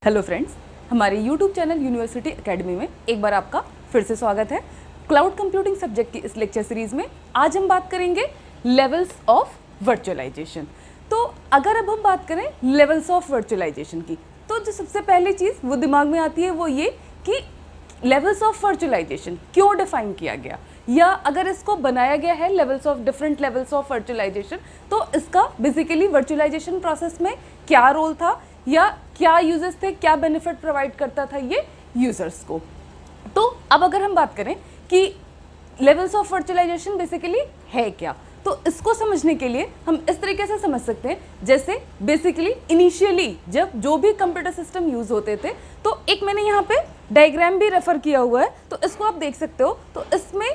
Hello friends, हमारे YouTube channel university academy में एक बार आपका फिर से स्वागत है। क्लाउड कंप्यूटिंग सब्जेक्ट की इस लेक्चर सीरीज में आज हम बात करेंगे लेवल्स ऑफ वर्चुअलाइजेशन। तो अगर अब हम बात करें लेवल्स ऑफ वर्चुअलाइजेशन की, तो जो सबसे पहली चीज़ वो दिमाग में आती है वो ये कि लेवल्स ऑफ वर्चुअलाइजेशन क्यों डिफाइन किया गया, या अगर इसको बनाया गया है levels of different levels of virtualisation, तो इसका बेसिकली वर्चुअलाइजेशन प्रोसेस में क्या रोल था या क्या यूजर्स थे, क्या बेनिफिट प्रोवाइड करता था ये यूजर्स को। तो अब अगर हम बात करें कि लेवल्स ऑफ वर्चुअलाइजेशन बेसिकली है क्या, तो इसको समझने के लिए हम इस तरीके से समझ सकते हैं, जैसे बेसिकली इनिशियली जब जो भी कंप्यूटर सिस्टम यूज होते थे, तो एक मैंने यहाँ पे डायग्राम भी रेफर किया हुआ है, तो इसको आप देख सकते हो। तो इसमें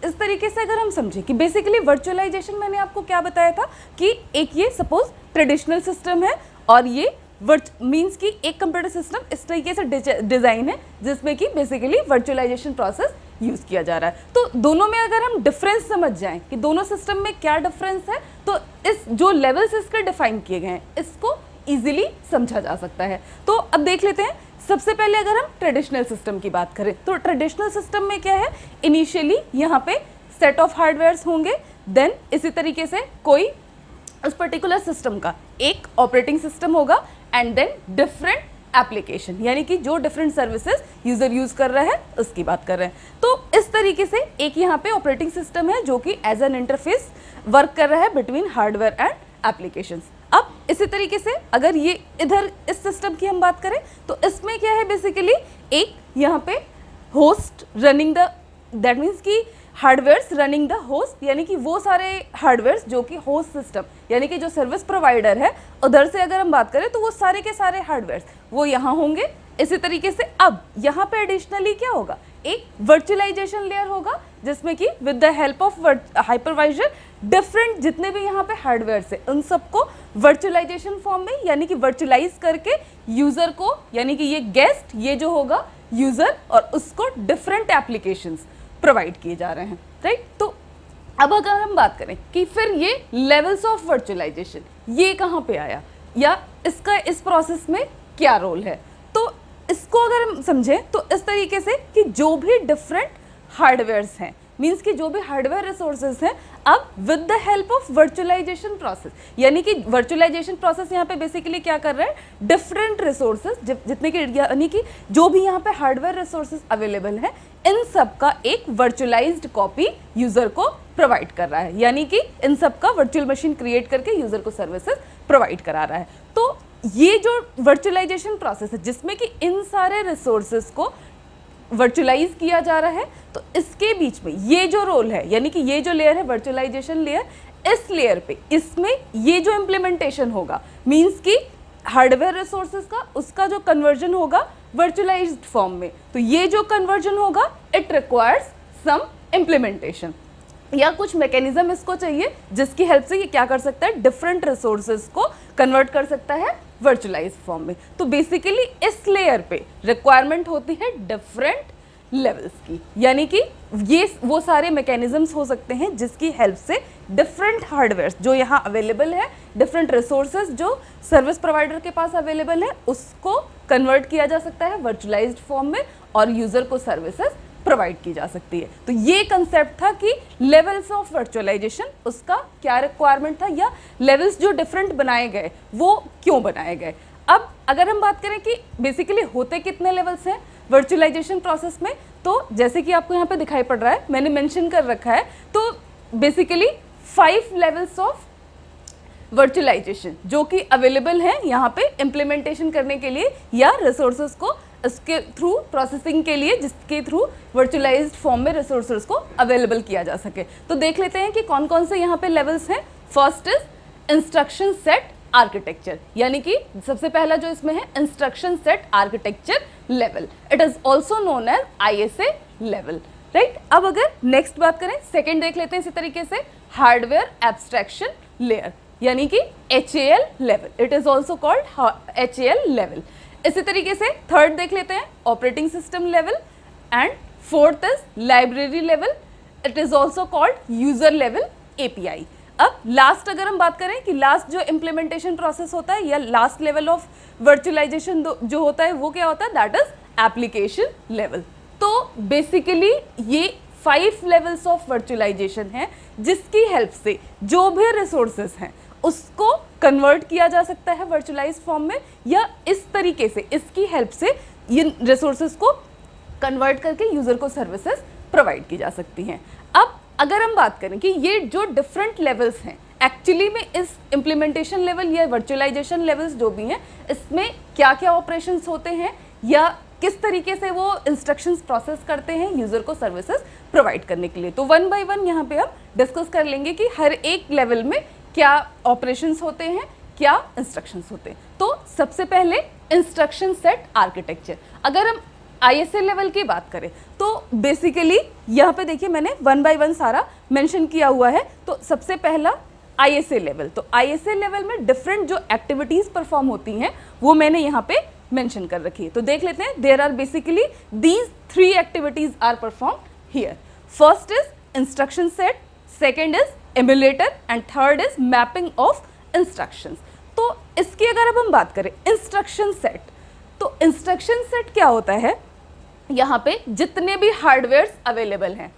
इस तरीके से अगर हम समझें कि बेसिकली वर्चुअलाइजेशन मैंने आपको क्या बताया था कि एक ये सपोज ट्रेडिशनल सिस्टम है और ये मीन्स कि एक कंप्यूटर सिस्टम इस तरीके से डिज़ाइन है जिसमें कि बेसिकली वर्चुअलाइजेशन प्रोसेस यूज़ किया जा रहा है। तो दोनों में अगर हम डिफरेंस समझ जाएं कि दोनों सिस्टम में क्या डिफरेंस है, तो इस जो लेवल्स इसके डिफाइन किए गए हैं इसको इजीली समझा जा सकता है। तो अब देख लेते हैं। सबसे पहले अगर हम ट्रेडिशनल सिस्टम की बात करें, तो ट्रेडिशनल सिस्टम में क्या है, इनिशियली यहाँ पे सेट ऑफ हार्डवेयर्स होंगे, देन इसी तरीके से कोई उस पर्टिकुलर सिस्टम का एक ऑपरेटिंग सिस्टम होगा एंड देन डिफरेंट एप्लीकेशन, यानी कि जो डिफरेंट सर्विसेज यूजर यूज कर रहा है उसकी बात कर रहे हैं। तो इस तरीके से एक यहाँ पे ऑपरेटिंग सिस्टम है जो कि एज एन इंटरफेस वर्क कर रहा है बिटवीन हार्डवेयर एंड एप्लीकेशंस। अब इसी तरीके से अगर ये इधर इस सिस्टम की हम बात करें, तो इसमें क्या है, बेसिकली एक यहाँ पे host running the, that means कि हार्डवेयर्स रनिंग द होस्ट, यानी कि वो सारे हार्डवेयर्स जो कि होस्ट सिस्टम यानी कि जो सर्विस प्रोवाइडर है उधर से अगर हम बात करें, तो वो सारे के सारे हार्डवेयर्स वो यहाँ होंगे। इसी तरीके से अब यहाँ पे एडिशनली क्या होगा, एक वर्चुअलाइजेशन लेयर होगा जिसमें कि with the help of hypervisor different जितने भी यहाँ पे हार्डवेयर्स है उन सबको वर्चुअलाइजेशन फॉर्म में यानी कि वर्चुअलाइज करके यूजर को, यानी कि ये गेस्ट ये जो होगा यूजर, और उसको डिफरेंट एप्लीकेशंस प्रोवाइड किए जा रहे हैं, राइट। तो अब अगर हम बात करें कि फिर ये लेवल्स ऑफ वर्चुअलाइजेशन ये कहाँ पे आया या इसका इस प्रोसेस में क्या रोल है, तो इसको अगर हम समझें तो इस तरीके से कि जो भी डिफरेंट हार्डवेयर्स हैं, मीन्स कि जो भी हार्डवेयर रिसोर्सेज हैं, अब with the help of virtualisation process, यानी कि वर्चुअलाइजेशन प्रोसेस यहाँ पे बेसिकली क्या कर रहा है, डिफरेंट रिसोर्सेज जितने के, यानी कि जो भी यहाँ पे हार्डवेयर रिसोर्सेज अवेलेबल हैं इन सब का एक वर्चुअलाइज्ड कॉपी यूजर को प्रोवाइड कर रहा है, यानी कि इन सब का वर्चुअल मशीन क्रिएट करके यूजर को सर्विसेज प्रोवाइड करा रहा है। तो ये जो वर्चुअलाइजेशन प्रोसेस है जिसमें कि इन सारे रिसोर्सेज को वर्चुअलाइज किया जा रहा है, तो इसके बीच में ये जो रोल है, यानी कि ये जो लेयर है वर्चुअलाइजेशन लेयर, इस लेयर पे इसमें ये जो इम्प्लीमेंटेशन होगा, मींस कि हार्डवेयर रिसोर्सेज का उसका जो कन्वर्जन होगा वर्चुअलाइज्ड फॉर्म में, तो ये जो कन्वर्जन होगा इट रिक्वायर्स सम इम्प्लीमेंटेशन या कुछ मैकेनिज्म इसको चाहिए जिसकी हेल्प से ये क्या कर सकता है, डिफरेंट रिसोर्सेज को कन्वर्ट कर सकता है वर्चुअलाइज फॉर्म में। तो बेसिकली इस लेयर पे रिक्वायरमेंट होती है डिफरेंट लेवल्स की, यानी कि ये वो सारे मैकेनिज्म्स हो सकते हैं जिसकी हेल्प से डिफरेंट हार्डवेयर जो यहाँ अवेलेबल है, डिफरेंट रिसोर्सेज जो सर्विस प्रोवाइडर के पास अवेलेबल है, उसको कन्वर्ट किया जा सकता है वर्चुअलाइज्ड फॉर्म में और यूजर को सर्विसेज प्रोवाइड की जा सकती है। तो ये कंसेप्ट था कि लेवल्स ऑफ वर्चुअलाइजेशन, उसका क्या रिक्वायरमेंट था या लेवल्स जो डिफरेंट बनाए गए वो क्यों बनाए गए। अब अगर हम बात करें कि बेसिकली होते कितने लेवल्स हैं वर्चुअलाइजेशन प्रोसेस में, तो जैसे कि आपको यहाँ पे दिखाई पड़ रहा है, मैंने मेंशन कर रखा है, तो बेसिकली 5 लेवल्स ऑफ वर्चुअलाइजेशन जो कि अवेलेबल हैं यहाँ पे इम्प्लीमेंटेशन करने के लिए या रिसोर्सेज को इसके थ्रू प्रोसेसिंग के लिए, जिसके थ्रू वर्चुअलाइज्ड फॉर्म में रिसोर्सेज को अवेलेबल किया जा सके। तो देख लेते हैं कि कौन कौन से यहाँ पे लेवल्स हैं। First is instruction set architecture, यानी कि सबसे पहला जो इसमें है instruction set architecture level, it is also known as ISA level, right. अब अगर नेक्स्ट बात करें, सेकेंड देख लेते हैं इसी तरीके से हार्डवेयर एब्स्ट्रैक्शन लेयर, यानी कि HAL level, it is also called HAL level. इसी तरीके से थर्ड देख लेते हैं operating system level, and fourth is library level, it is also called user level API। अब लास्ट अगर हम बात करें कि लास्ट जो इम्प्लीमेंटेशन प्रोसेस होता है या लास्ट लेवल ऑफ वर्चुअलाइजेशन जो होता है वो क्या होता है, दैट इज एप्लीकेशन लेवल। तो बेसिकली ये 5 लेवल्स ऑफ वर्चुअलाइजेशन है जिसकी हेल्प से जो भी रिसोर्सेज हैं उसको कन्वर्ट किया जा सकता है वर्चुअलाइज फॉर्म में, या इस तरीके से इसकी हेल्प से इन रिसोर्सेज को कन्वर्ट करके यूजर को सर्विसेज प्रोवाइड की जा सकती हैं। अब अगर हम बात करें कि ये जो डिफरेंट लेवल्स हैं एक्चुअली में इस इम्प्लीमेंटेशन लेवल या वर्चुअलाइजेशन लेवल्स जो भी हैं इसमें क्या क्या ऑपरेशंस होते हैं या किस तरीके से वो इंस्ट्रक्शंस प्रोसेस करते हैं यूजर को सर्विसेज प्रोवाइड करने के लिए, तो 1 बाय 1 यहाँ पे हम डिस्कस कर लेंगे कि हर एक लेवल में क्या ऑपरेशंस होते हैं, क्या इंस्ट्रक्शंस होते हैं। तो सबसे पहले इंस्ट्रक्शन सेट आर्किटेक्चर। अगर हम ISA लेवल की बात करें तो बेसिकली यहाँ पे देखिए मैंने 1 बाय 1 सारा मेंशन किया हुआ है। तो सबसे पहला ISA लेवल, तो ISA लेवल में डिफरेंट जो एक्टिविटीज परफॉर्म होती हैं वो मैंने यहाँ पे मेंशन कर रखी है। तो देख लेते हैं, there are basically these 3 activities are performed here. First is instruction set, second is emulator and third is mapping of instructions. तो इसकी अगर अब हम बात करें इंस्ट्रक्शन सेट, तो इंस्ट्रक्शन सेट क्या होता है, यहाँ पे जितने भी हार्डवेयर्स अवेलेबल हैं,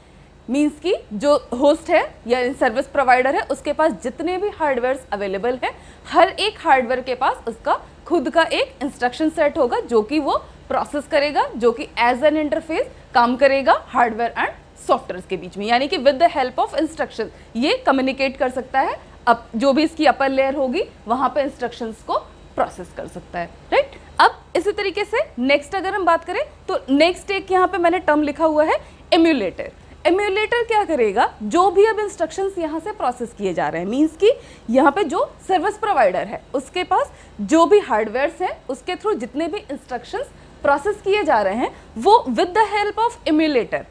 मीन्स कि जो होस्ट है या सर्विस प्रोवाइडर है उसके पास जितने भी हार्डवेयर्स अवेलेबल हैं, हर एक हार्डवेयर के पास उसका खुद का एक इंस्ट्रक्शन सेट होगा जो कि वो प्रोसेस करेगा, जो कि एज एन इंटरफेस काम करेगा हार्डवेयर एंड सॉफ्टवेयर के बीच में, यानी कि with the help of instruction ये कम्युनिकेट कर सकता है। अब जो भी इसकी अपर लेयर होगी वहां पे इंस्ट्रक्शंस को प्रोसेस कर सकता है, राइट। अब इसी तरीके से नेक्स्ट अगर हम बात करें तो नेक्स्ट एक यहाँ पे मैंने टर्म लिखा हुआ है एम्युलेटर। एम्युलेटर क्या करेगा, जो भी अब इंस्ट्रक्शंस यहाँ से प्रोसेस किए जा रहे हैं, मीन्स कि यहाँ पे जो सर्विस प्रोवाइडर है उसके पास जो भी हार्डवेयर्स हैं उसके थ्रू जितने भी इंस्ट्रक्शंस प्रोसेस किए जा रहे हैं वो with the help of emulator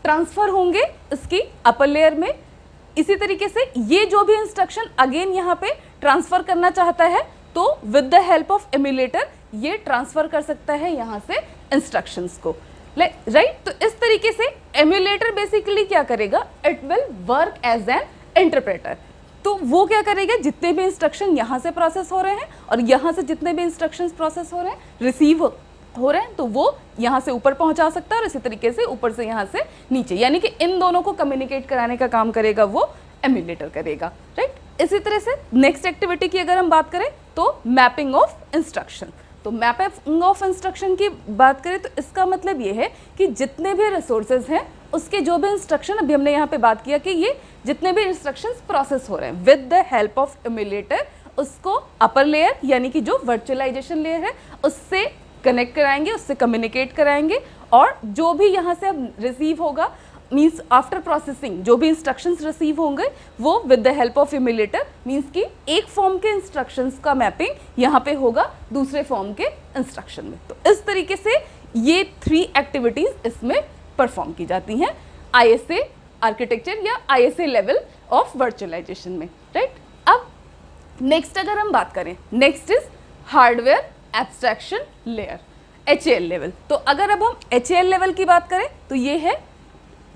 transfer होंगे इसकी अपर लेयर में। इसी तरीके से ये जो भी इंस्ट्रक्शन अगेन यहाँ पे ट्रांसफर करना चाहता है तो with the help of emulator ये ट्रांसफर कर सकता है यहाँ से इंस्ट्रक्शंस को, राइट। तो इस तरीके से एम्युलेटर बेसिकली क्या करेगा, it will work as an interpreter. तो वो क्या करेगा, जितने भी इंस्ट्रक्शन यहाँ से प्रोसेस हो रहे हैं और यहाँ से जितने भी इंस्ट्रक्शंस प्रोसेस हो रहे हैं रिसीव हो रहे हैं, तो वो यहाँ से ऊपर पहुँचा सकता है और इसी तरीके से ऊपर से यहाँ से नीचे, यानी कि इन दोनों को कम्युनिकेट कराने का काम करेगा वो एम्युलेटर करेगा, राइट। इसी तरह से नेक्स्ट एक्टिविटी की अगर हम बात करें तो मैपिंग ऑफ इंस्ट्रक्शन। तो मैपिंग ऑफ इंस्ट्रक्शन की बात करें तो इसका मतलब ये है कि जितने भी रिसोर्सेज हैं उसके जो भी इंस्ट्रक्शन, अभी हमने यहाँ पे बात किया कि ये जितने भी इंस्ट्रक्शंस प्रोसेस हो रहे हैं with the help of emulator उसको अपर लेयर यानी कि जो वर्चुअलाइजेशन लेयर है उससे कनेक्ट कराएंगे, उससे कम्युनिकेट कराएंगे, और जो भी यहाँ से अब रिसीव होगा मीन्स आफ्टर प्रोसेसिंग जो भी इंस्ट्रक्शंस रिसीव होंगे वो with the help of emulator means कि एक फॉर्म के इंस्ट्रक्शंस का मैपिंग यहाँ पे होगा दूसरे फॉर्म के इंस्ट्रक्शन में। तो इस तरीके से ये 3 एक्टिविटीज इसमें परफॉर्म की जाती हैं ISA आर्किटेक्चर या ISA लेवल ऑफ वर्चुअलाइजेशन में, राइट। अब नेक्स्ट अगर हम बात करें, next is hardware abstraction layer, HAL level. तो अगर अब हम HAL लेवल की बात करें तो ये है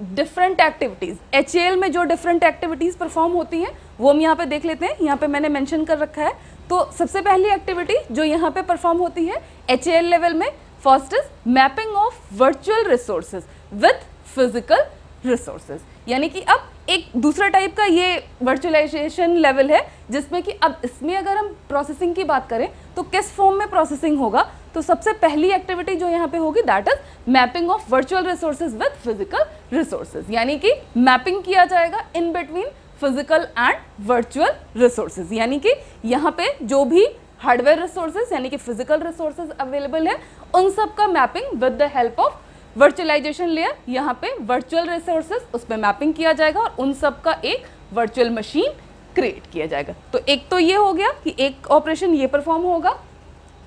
डिफरेंट एक्टिविटीज़। HAL में जो डिफरेंट एक्टिविटीज़ परफॉर्म होती हैं वो हम यहाँ पे देख लेते हैं, यहाँ पे मैंने मेंशन कर रखा है। तो सबसे पहली एक्टिविटी जो यहाँ पे परफॉर्म होती है HAL लेवल में, first is mapping of virtual resources with physical resources, यानी कि अब एक दूसरा टाइप का ये वर्चुअलाइजेशन लेवल है जिसमें कि अब इसमें अगर हम प्रोसेसिंग की बात करें तो किस फॉर्म में प्रोसेसिंग होगा। तो सबसे पहली एक्टिविटी जो यहाँ पे होगी that is mapping of virtual resources with physical resources, यानी कि मैपिंग किया जाएगा in between physical and virtual resources, यानी कि यहाँ पे जो भी हार्डवेयर रिसोर्सेज यानी कि फिजिकल रिसोर्सेज अवेलेबल है उन सब का mapping with the help of virtualisation layer, यहाँ पे वर्चुअल रिसोर्सेज उस पर मैपिंग किया जाएगा और उन सब का एक वर्चुअल मशीन क्रिएट किया जाएगा। तो एक तो ये हो गया कि एक ऑपरेशन ये परफॉर्म होगा।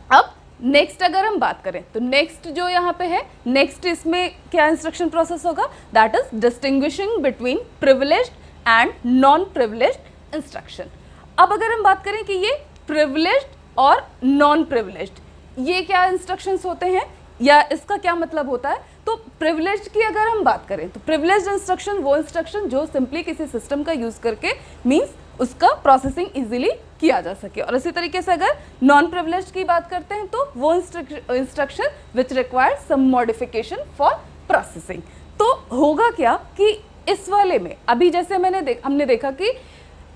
अब नेक्स्ट अगर हम बात करें तो नेक्स्ट जो यहाँ पे है, नेक्स्ट इसमें क्या इंस्ट्रक्शन प्रोसेस होगा, that is distinguishing between privileged and non privileged instruction. अब अगर हम बात करें कि ये प्रिविलेज्ड और नॉन प्रिविलेज्ड ये क्या इंस्ट्रक्शंस होते हैं, या इसका क्या मतलब होता है? तो प्रिविलेज्ड की अगर हम बात करें तो प्रिविलेज्ड इंस्ट्रक्शन वो इंस्ट्रक्शन जो सिंपली किसी सिस्टम का यूज करके मींस उसका प्रोसेसिंग इजीली किया जा सके। और इसी तरीके से अगर नॉन प्रिविलेज्ड की बात करते हैं तो वो instruction which require some modification for processing. तो होगा क्या कि इस वाले में अभी जैसे हमने देखा कि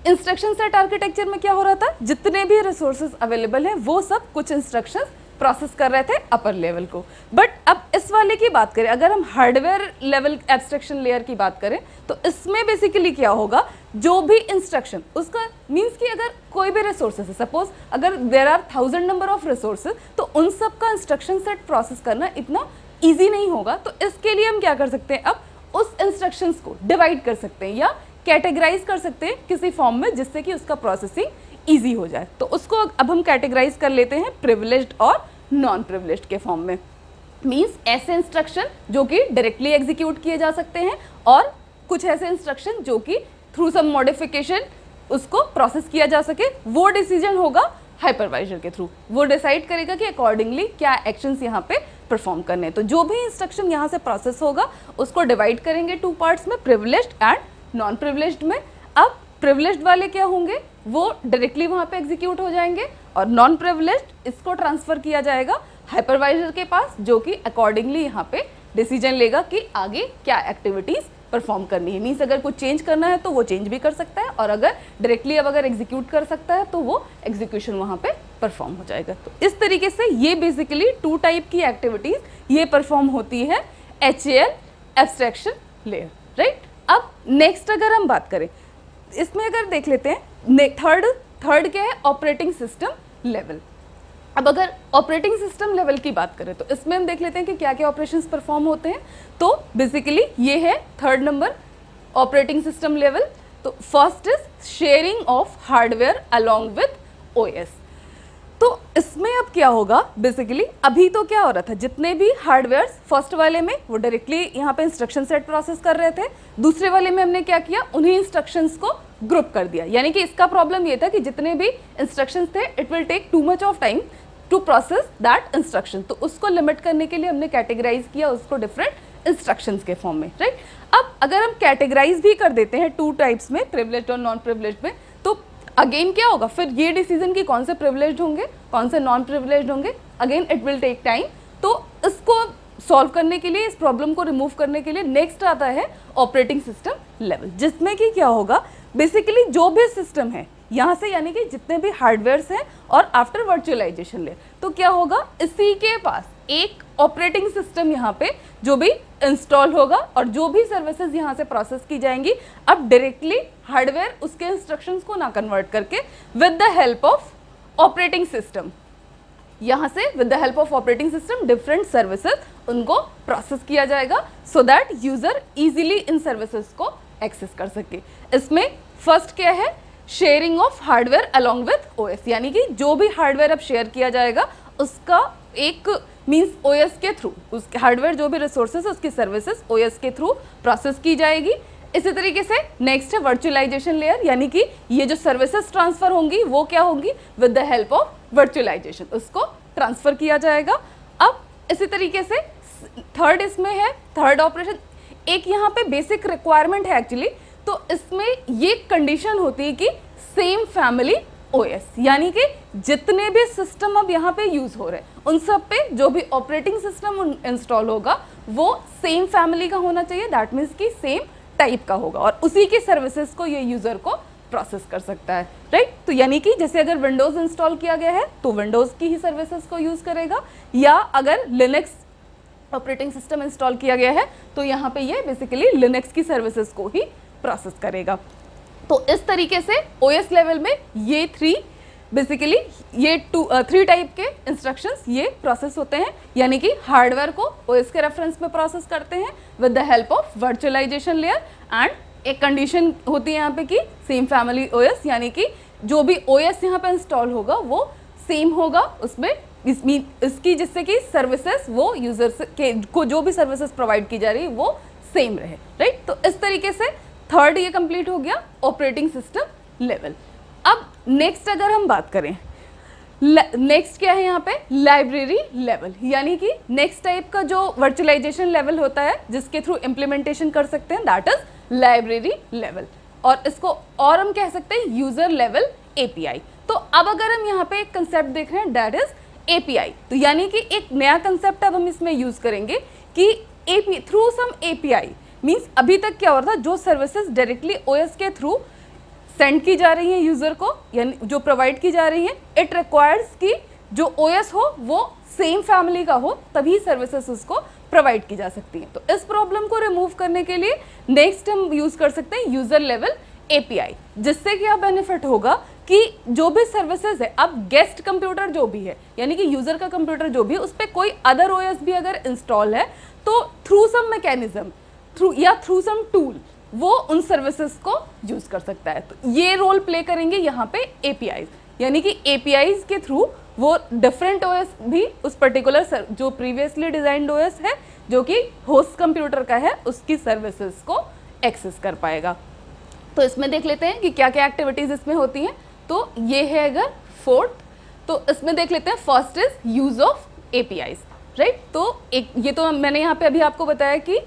इंस्ट्रक्शन सेट आर्किटेक्चर में क्या हो रहा था, जितने भी रिसोर्सेज अवेलेबल हैं वो सब कुछ इंस्ट्रक्शंस प्रोसेस कर रहे थे अपर लेवल को। बट अब इस वाले की बात करें, अगर हम हार्डवेयर लेवल एब्स्ट्रैक्शन लेयर की बात करें तो इसमें बेसिकली क्या होगा, जो भी इंस्ट्रक्शन उसका मीन्स कि अगर कोई भी रिसोर्सेज है, सपोज अगर there are 1000 number of resources, तो उन सब का इंस्ट्रक्शन सेट प्रोसेस करना इतना ईजी नहीं होगा। तो इसके लिए हम क्या कर सकते हैं, अब उस इंस्ट्रक्शंस को डिवाइड कर सकते हैं या कैटेगराइज कर सकते हैं किसी फॉर्म में, जिससे कि उसका प्रोसेसिंग ईजी हो जाए। तो उसको अब हम कैटेगराइज कर लेते हैं प्रिविलेज्ड और नॉन प्रिविलेज्ड के फॉर्म में। मींस ऐसे इंस्ट्रक्शन जो कि डायरेक्टली एग्जीक्यूट किए जा सकते हैं और कुछ ऐसे इंस्ट्रक्शन जो कि थ्रू सम मॉडिफिकेशन उसको प्रोसेस किया जा सके। वो डिसीजन होगा हाइपरवाइजर के थ्रू, वो डिसाइड करेगा कि अकॉर्डिंगली क्या एक्शंस यहाँ पे परफॉर्म करने हैं। तो जो भी इंस्ट्रक्शन यहाँ से प्रोसेस होगा उसको डिवाइड करेंगे 2 पार्ट्स में, प्रिविलेज्ड एंड नॉन प्रिविलेज्ड में। अब प्रिविलेज्ड वाले क्या होंगे, वो डायरेक्टली वहाँ पे एग्जीक्यूट हो जाएंगे और नॉन प्रिविलेज्ड इसको ट्रांसफर किया जाएगा हाइपरवाइजर के पास, जो कि अकॉर्डिंगली यहाँ पे डिसीजन लेगा कि आगे क्या एक्टिविटीज परफॉर्म करनी है। मीन्स अगर कुछ चेंज करना है तो वो चेंज भी कर सकता है, और अगर डायरेक्टली अब अगर एग्जीक्यूट कर सकता है तो वो एग्जीक्यूशन वहाँ पे परफॉर्म हो जाएगा। तो इस तरीके से ये बेसिकली 2 टाइप की एक्टिविटीज ये परफॉर्म होती है HAL एब्स्ट्रैक्शन लेयर, राइट। अब नेक्स्ट अगर हम बात करें इसमें अगर देख लेते हैं थर्ड क्या है, ऑपरेटिंग सिस्टम लेवल। अब अगर ऑपरेटिंग सिस्टम लेवल की बात करें तो इसमें हम देख लेते हैं कि क्या क्या ऑपरेशंस परफॉर्म होते हैं। तो बेसिकली ये है 3rd number operating system level. तो first is sharing of hardware along with OS। तो इसमें अब क्या होगा, बेसिकली अभी तो क्या हो रहा था, जितने भी हार्डवेयर फर्स्ट वाले में वो डायरेक्टली यहाँ पे इंस्ट्रक्शन सेट प्रोसेस कर रहे थे, दूसरे वाले में हमने क्या किया, उन्हीं इंस्ट्रक्शंस को ग्रुप कर दिया। यानी कि इसका प्रॉब्लम ये था कि जितने भी इंस्ट्रक्शंस थे it will take too much of time to process that instruction. तो उसको लिमिट करने के लिए हमने कैटेगराइज किया उसको डिफरेंट इंस्ट्रक्शंस के फॉर्म में, राइट। अब अगर हम कैटेगराइज भी कर देते हैं 2 टाइप्स में, प्रिविलेज्ड और नॉन प्रिविलेज्ड में, तो अगेन क्या होगा, फिर ये डिसीजन की कौन से प्रिविलेज्ड होंगे कौन से नॉन प्रिविलेज्ड होंगे, again it will take time. तो इसको सॉल्व करने के लिए, इस प्रॉब्लम को रिमूव करने के लिए नेक्स्ट आता है ऑपरेटिंग सिस्टम लेवल, जिसमें कि क्या होगा, बेसिकली जो भी सिस्टम है यहाँ से, यानी कि जितने भी हार्डवेयर्स हैं और आफ्टर वर्चुअलाइजेशन लेयर, तो क्या होगा, इसी के पास एक ऑपरेटिंग सिस्टम यहाँ पे जो भी इंस्टॉल होगा और जो भी सर्विसेज यहाँ से प्रोसेस की जाएंगी, अब डायरेक्टली हार्डवेयर उसके इंस्ट्रक्शंस को ना कन्वर्ट करके with the help of operating system, यहाँ से with the help of operating system different services उनको प्रोसेस किया जाएगा, so that user easily in services को एक्सेस कर सके। इसमें फर्स्ट क्या है, sharing of hardware along with OS, यानी कि जो भी हार्डवेयर अब शेयर किया जाएगा उसका एक मींस OS के थ्रू, उसके हार्डवेयर जो भी रिसोर्सेज उसकी सर्विसेज OS के थ्रू प्रोसेस की जाएगी। इसी तरीके से नेक्स्ट है वर्चुअलाइजेशन लेयर, यानी कि ये जो सर्विसेज ट्रांसफर होंगी वो क्या होंगी, with the help of virtualisation उसको ट्रांसफर किया जाएगा। अब इसी तरीके से थर्ड इसमें है, थर्ड ऑपरेशन एक यहाँ पे बेसिक रिक्वायरमेंट है एक्चुअली, तो इसमें ये कंडीशन होती है कि सेम फैमिली OS, यानी कि जितने भी सिस्टम अब यहाँ पे यूज हो रहे हैं उन सब पे जो भी ऑपरेटिंग सिस्टम इंस्टॉल होगा वो सेम फैमिली का होना चाहिए, दैट मीन्स कि सेम टाइप का होगा और उसी की सर्विसेज को ये यूजर को प्रोसेस कर सकता है, राइट। तो यानी कि जैसे अगर विंडोज इंस्टॉल किया गया है तो विंडोज की ही सर्विसेज को यूज करेगा, या अगर लिनक्स ऑपरेटिंग सिस्टम इंस्टॉल किया गया है तो यहाँ पे ये बेसिकली लिनक्स की सर्विसेज को ही प्रोसेस करेगा। तो इस तरीके से OS लेवल में ये 3 बेसिकली ये 3 टाइप के इंस्ट्रक्शंस ये प्रोसेस होते हैं, यानी कि हार्डवेयर को OS के रेफरेंस में प्रोसेस करते हैं with the help of virtualisation layer, and एक कंडीशन होती है यहाँ पे कि सेम फैमिली OS, यानी कि जो भी OS यहाँ पे इंस्टॉल होगा वो सेम होगा उसमें इसकी, जिससे कि सर्विसेज वो यूजर्स के को जो भी सर्विसेज प्रोवाइड की जा रही है वो सेम रहे, राइट। तो इस तरीके से थर्ड ये कंप्लीट हो गया ऑपरेटिंग सिस्टम लेवल। अब नेक्स्ट अगर हम बात करें नेक्स्ट क्या है यहाँ पे, लाइब्रेरी लेवल, यानी कि नेक्स्ट टाइप का जो वर्चुअलाइजेशन लेवल होता है जिसके थ्रू इम्प्लीमेंटेशन कर सकते हैं, दैट इज लाइब्रेरी लेवल, और इसको और हम कह सकते हैं यूजर लेवल एपीआई। तो अब अगर हम यहाँ पे एक कंसेप्ट देख रहे हैं दैट इज एपीआई, तो यानी कि एक नया कंसेप्ट अब हम इसमें यूज करेंगे कि AP through some API, means अभी तक क्या हो रहा था, जो सर्विसेज डायरेक्टली ओएस के थ्रू सेंड की जा रही हैं यूजर को, यानी जो प्रोवाइड की जा रही हैं, इट रिक्वायर्स कि जो ओएस हो वो सेम फैमिली का हो, तभी सर्विसेज उसको प्रोवाइड की जा सकती हैं। तो इस प्रॉब्लम को रिमूव करने के लिए नेक्स्ट हम यूज कर सकते हैं यूजर लेवल एपीआई, जिससे क्या बेनिफिट होगा कि जो भी सर्विसेज है, अब गेस्ट कंप्यूटर जो भी है, यानी कि यूजर का कंप्यूटर जो भी है, उस पर कोई अदर ओएस भी अगर इंस्टॉल है तो through some mechanism through some tool वो उन सर्विसेज को यूज कर सकता है। तो ये रोल प्ले करेंगे यहाँ पे एपीआईज, यानी कि एपीआईज के थ्रू वो डिफरेंट ओएस भी उस पर्टिकुलर जो प्रीवियसली डिजाइंड ओएस है जो कि होस्ट कंप्यूटर का है, उसकी सर्विसेज को एक्सेस कर पाएगा। तो इसमें देख लेते हैं कि क्या क्या एक्टिविटीज इसमें होती हैं। तो ये है अगर फोर्थ, तो इसमें देख लेते हैं first is use of APIs, right. तो एक ये तो मैंने यहाँ पे अभी आपको बताया कि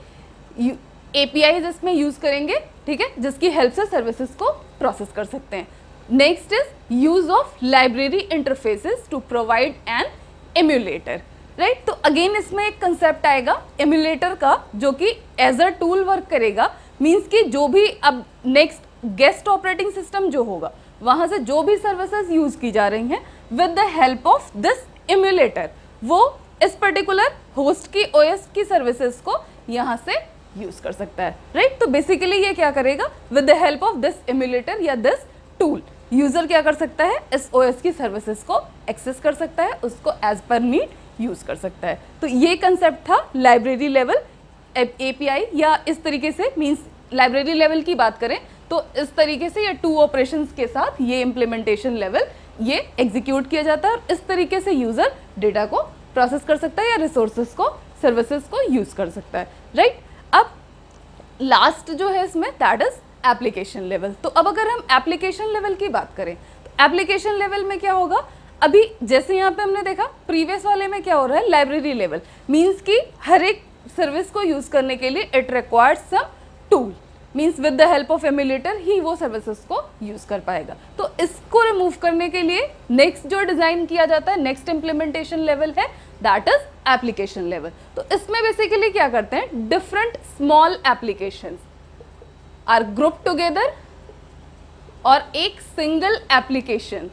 एपीआईज इसमें यूज करेंगे, ठीक है, जिसकी हेल्प से सर्विसेज को प्रोसेस कर सकते हैं। Next is use of library interfaces to provide an emulator, right. तो अगेन इसमें एक कंसेप्ट आएगा एम्यूलेटर का, जो कि एज अ टूल वर्क करेगा, मीन्स कि जो भी अब नेक्स्ट गेस्ट ऑपरेटिंग सिस्टम जो होगा वहां से जो भी सर्विसेज यूज की जा रही हैं with the help of this emulator, वो इस पर्टिकुलर होस्ट की ओएस की सर्विसेज को यहाँ से यूज कर सकता है, राइट। तो बेसिकली ये क्या करेगा, with the help of this emulator या दिस टूल, यूजर क्या कर सकता है, इस ओएस की सर्विसेज को एक्सेस कर सकता है, उसको एज पर नीड यूज कर सकता है। तो ये कंसेप्ट था लाइब्रेरी लेवल एपीआई, या इस तरीके से मींस लाइब्रेरी लेवल की बात करें तो इस तरीके से, या टू ऑपरेशंस के साथ ये इम्प्लीमेंटेशन लेवल ये एग्जीक्यूट किया जाता है, और इस तरीके से यूजर डेटा को प्रोसेस कर सकता है या रिसोर्सेज को, सर्विसेज को यूज कर सकता है, राइट। अब लास्ट जो है इसमें दैट इज एप्लीकेशन लेवल। तो अब अगर हम एप्लीकेशन लेवल की बात करें तो एप्लीकेशन लेवल में क्या होगा, अभी जैसे यहाँ पे हमने देखा प्रीवियस वाले में क्या हो रहा है, लाइब्रेरी लेवल मीन्स कि हर एक सर्विस को यूज करने के लिए it requires some tool, means with the help of emulator ही वो सर्विसेज को यूज कर पाएगा। तो इसको रिमूव करने के लिए नेक्स्ट जो डिजाइन किया जाता है, नेक्स्ट इम्प्लीमेंटेशन लेवल है दैट इज एप्लीकेशन लेवल। तो इसमें बेसिकली क्या करते हैं, different small applications are group together और एक सिंगल एप्लीकेशन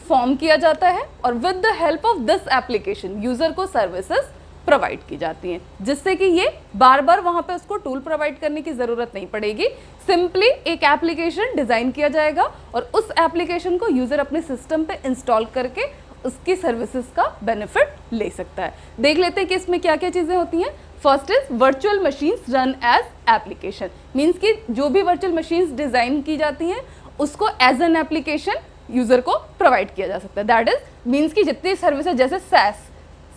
फॉर्म किया जाता है, और with the help of this application user को सर्विसेज प्रोवाइड की जाती हैं, जिससे कि ये बार बार वहां पे उसको टूल प्रोवाइड करने की जरूरत नहीं पड़ेगी। सिंपली एक एप्लीकेशन डिजाइन किया जाएगा और उस एप्लीकेशन को यूजर अपने सिस्टम पे इंस्टॉल करके उसकी सर्विसेज का बेनिफिट ले सकता है। देख लेते हैं कि इसमें क्या क्या चीजें होती हैं। First is virtual machines run as application, means कि जो भी वर्चुअल मशीन्स डिजाइन की जाती हैं उसको एज एन एप्लीकेशन यूजर को प्रोवाइड किया जा सकता है। दैट इज मीन्स कि जितनी सर्विसेज जैसे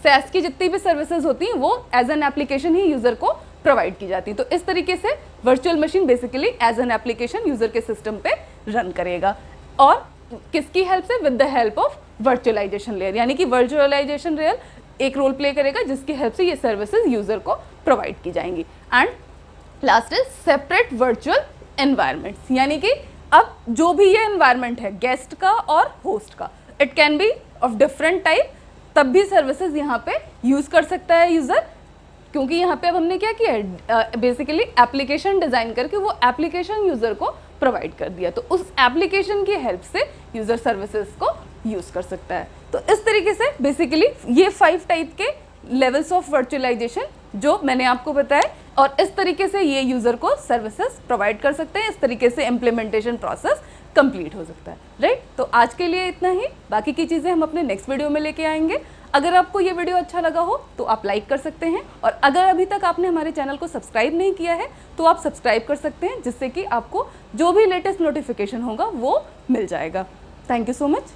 सैस की जितनी भी सर्विसेज होती हैं वो एज एन एप्लीकेशन ही यूजर को प्रोवाइड की जाती है। तो इस तरीके से virtual machine basically as an application user के सिस्टम पे रन करेगा, और किसकी हेल्प से, with the help of virtualisation layer, यानी कि वर्चुअलाइजेशन लेयर एक रोल प्ले करेगा जिसकी हेल्प से ये सर्विसेज यूजर को प्रोवाइड की जाएंगी। And last is separate virtual environments, यानी कि अब जो भी ये एनवायरनमेंट है गेस्ट का और होस्ट का, it can be of different type, तब भी सर्विसेज यहाँ पे यूज कर सकता है यूजर, क्योंकि यहाँ पे अब हमने क्या किया है, बेसिकली एप्लीकेशन डिजाइन करके वो एप्लीकेशन यूजर को प्रोवाइड कर दिया, तो उस एप्लीकेशन की हेल्प से यूजर सर्विसेज को यूज कर सकता है। तो इस तरीके से बेसिकली ये 5 टाइप के लेवल्स ऑफ वर्चुअलाइजेशन जो मैंने आपको बताया, और इस तरीके से ये यूजर को सर्विसेज प्रोवाइड कर सकते हैं, इस तरीके से इम्प्लीमेंटेशन प्रोसेस कंप्लीट हो सकता है, राइट। तो आज के लिए इतना ही, बाकी की चीज़ें हम अपने नेक्स्ट वीडियो में लेके आएंगे। अगर आपको ये वीडियो अच्छा लगा हो तो आप लाइक कर सकते हैं, और अगर अभी तक आपने हमारे चैनल को सब्सक्राइब नहीं किया है तो आप सब्सक्राइब कर सकते हैं, जिससे कि आपको जो भी लेटेस्ट नोटिफिकेशन होगा वो मिल जाएगा। Thank you so much.